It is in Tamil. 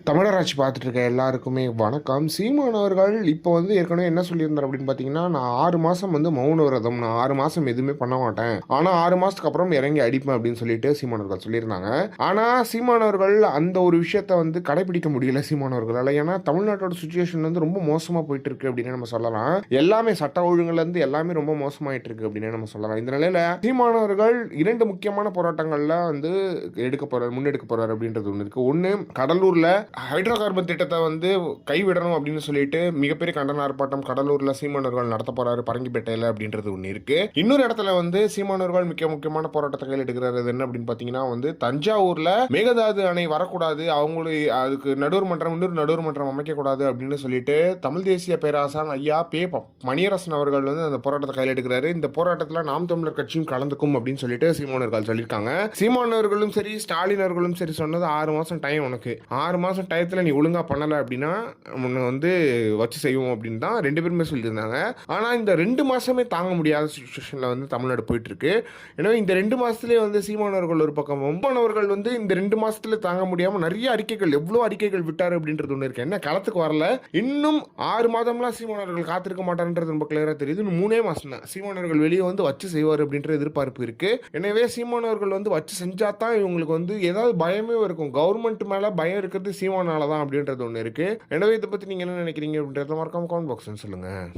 தமிழராட்சி பார்த்துட்டு இருக்க எல்லாருக்குமே வணக்கம். சீமான் அவர்கள் இப்போ ஏற்கனவே என்ன சொல்லியிருந்தார் அப்படின்னு பார்த்தீங்கன்னா, நான் 6 மாதம் மௌன விரதம், நான் 6 மாதம் எதுவுமே பண்ண மாட்டேன், ஆனால் 6 மாதத்துக்கு அப்புறம் இறங்கி அடிப்பேன் அப்படின்னு சொல்லிட்டு சீமான் அவர்கள் சொல்லியிருந்தாங்க. ஆனால் சீமான் அவர்கள் அந்த ஒரு விஷயத்த கடைபிடிக்க முடியல சீமான் அவர்களால். ஏன்னா தமிழ்நாட்டோட சுச்சுவேஷன் ரொம்ப மோசமாக போயிட்டு இருக்கு அப்படின்னு நம்ம சொல்லலாம். எல்லாமே சட்ட ஒழுங்குலேருந்து எல்லாமே ரொம்ப மோசமாயிட்டு இருக்கு அப்படின்னு நம்ம சொல்லலாம். இந்த நிலையில சீமான் அவர்கள் 2 முக்கியமான போராட்டங்கள்ல முன்னெடுக்க போறாரு அப்படின்றது ஒன்று இருக்கு. ஒன்று, கடலூர்ல ஹைட்ரோ கார்பன் திட்டத்தை கைவிடணும் அப்படின்னு சொல்லிட்டு மிகப்பெரிய கண்டன ஆர்ப்பாட்டம் கடலூர்ல சீமானவர்கள் நடத்த போறாரு பரங்கிப்பேட்டையில அப்படின்றது ஒன்று இருக்கு. இன்னொரு இடத்துல சீமானவர்கள் முக்கியமான போராட்டத்தை கையில் எடுக்கிறாரு. என்ன அப்படின்னு பாத்தீங்கன்னா தஞ்சாவூர்ல மேகதாது அணை வரக்கூடாது, அதுக்கு இன்னொரு நடுவர் மன்றம் அமைக்க கூடாது அப்படின்னு சொல்லிட்டு தமிழ் தேசிய பேராசான் ஐயா மணியரசன் அவர்கள் அந்த போராட்டத்தை கையில் எடுக்கிறாரு. இந்த போராட்டத்தில் நாம் தமிழர் கட்சியும் கலந்துக்கும் அப்படின்னு சொல்லிட்டு சீமானவர்கள் சொல்லியிருக்காங்க. சீமானவர்களும் சரி ஸ்டாலின் அவர்களும் சரி சொன்னது 6 மாசம் டைம், உனக்கு 6 மாசம் டயத்தில் நீ ஒழுங்காக பண்ணலை அப்படின்னா உன்னை வச்சு செய்வோம் அப்படின்னு தான் 2 பேருமே சொல்லியிருந்தாங்க. ஆனால் இந்த 2 மாதமே தாங்க முடியாத சுச்சுவேஷனில் தமிழ்நாடு போயிட்டு இருக்கு. எனவே இந்த 2 மாதத்துலேயே சீமானவர்கள் ஒரு பக்கம் அவர்கள் இந்த 2 மாதத்துல தாங்க முடியாமல் நிறைய எவ்வளோ அறிக்கைகள் விட்டார் அப்படின்றது ஒன்று இருக்கு. என்ன களத்துக்கு வரல, இன்னும் 6 மாதம்லாம் சீமானவர்கள் காத்திருக்க மாட்டார்ன்றது ரொம்ப கிளியராக தெரியுது. இன்னும் 3 மாதம் தான் சீமானவர்கள் வெளியே வச்சு செய்வார் அப்படின்ற எதிர்பார்ப்பு இருக்கு. எனவே சீமானவர்கள் வச்சு செஞ்சா தான் இவங்களுக்கு ஏதாவது பயமே இருக்கும். கவர்மெண்ட் மேலே பயம் இருக்கிறது சீமானால தான் அப்படின்றது ஒன்று இருக்கு. எனவே இதை பற்றி நீங்கள் என்ன நினைக்கிறீங்க அப்படின்றத மறக்காம கமெண்ட் பாக்ஸ்ன்னு சொல்லுங்கள்.